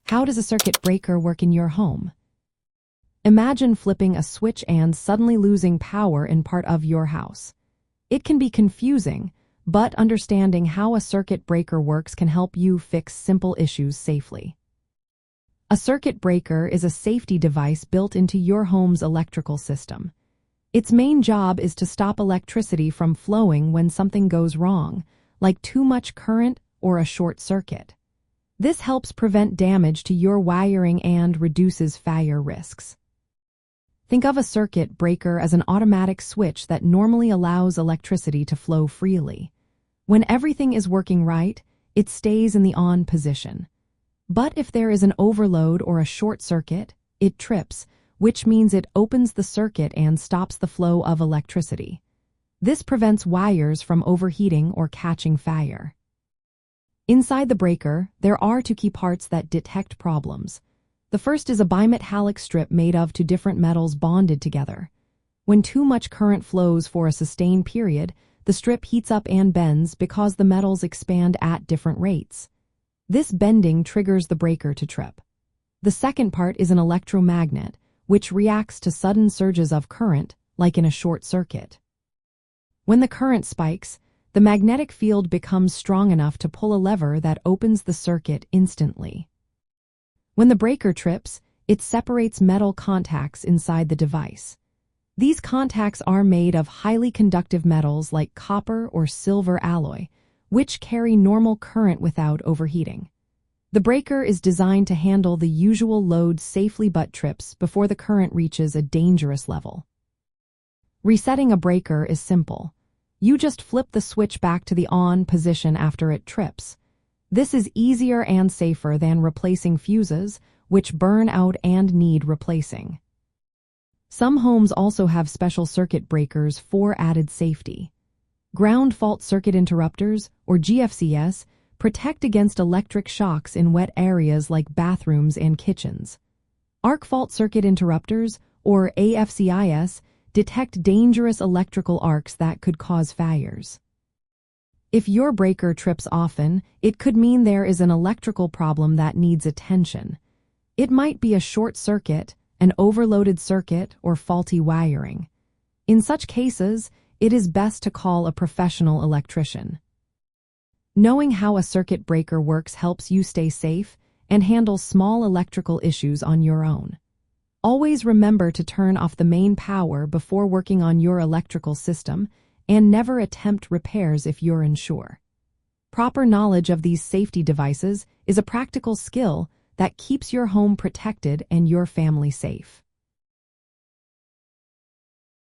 How does a circuit breaker work in your home? Imagine flipping a switch and suddenly losing power in part of your house. It can be confusing, but understanding how a circuit breaker works can help you fix simple issues safely. A circuit breaker is a safety device built into your home's electrical system. Its main job is to stop electricity from flowing when something goes wrong, like too much current or a short circuit. This helps prevent damage to your wiring and reduces fire risks. Think of a circuit breaker as an automatic switch that normally allows electricity to flow freely. When everything is working right, it stays in the on position. But if there is an overload or a short circuit, it trips, which means it opens the circuit and stops the flow of electricity. This prevents wires from overheating or catching fire. Inside the breaker, there are two key parts that detect problems. The first is a bimetallic strip made of two different metals bonded together. When too much current flows for a sustained period, the strip heats up and bends because the metals expand at different rates. This bending triggers the breaker to trip. The second part is an electromagnet, which reacts to sudden surges of current, like in a short circuit. When the current spikes, the magnetic field becomes strong enough to pull a lever that opens the circuit instantly. When the breaker trips, it separates metal contacts inside the device. These contacts are made of highly conductive metals like copper or silver alloy, which carry normal current without overheating. The breaker is designed to handle the usual load safely but trips before the current reaches a dangerous level. Resetting a breaker is simple. You just flip the switch back to the on position after it trips. This is easier and safer than replacing fuses, which burn out and need replacing. Some homes also have special circuit breakers for added safety. Ground fault circuit interrupters, or GFCIs, protect against electric shocks in wet areas like bathrooms and kitchens. Arc fault circuit interrupters, or AFCIs, detect dangerous electrical arcs that could cause fires. If your breaker trips often, it could mean there is an electrical problem that needs attention. It might be a short circuit, an overloaded circuit, or faulty wiring. In such cases, it is best to call a professional electrician. Knowing how a circuit breaker works helps you stay safe and handle small electrical issues on your own. Always remember to turn off the main power before working on your electrical system, and never attempt repairs if you're unsure. Proper knowledge of these safety devices is a practical skill that keeps your home protected and your family safe.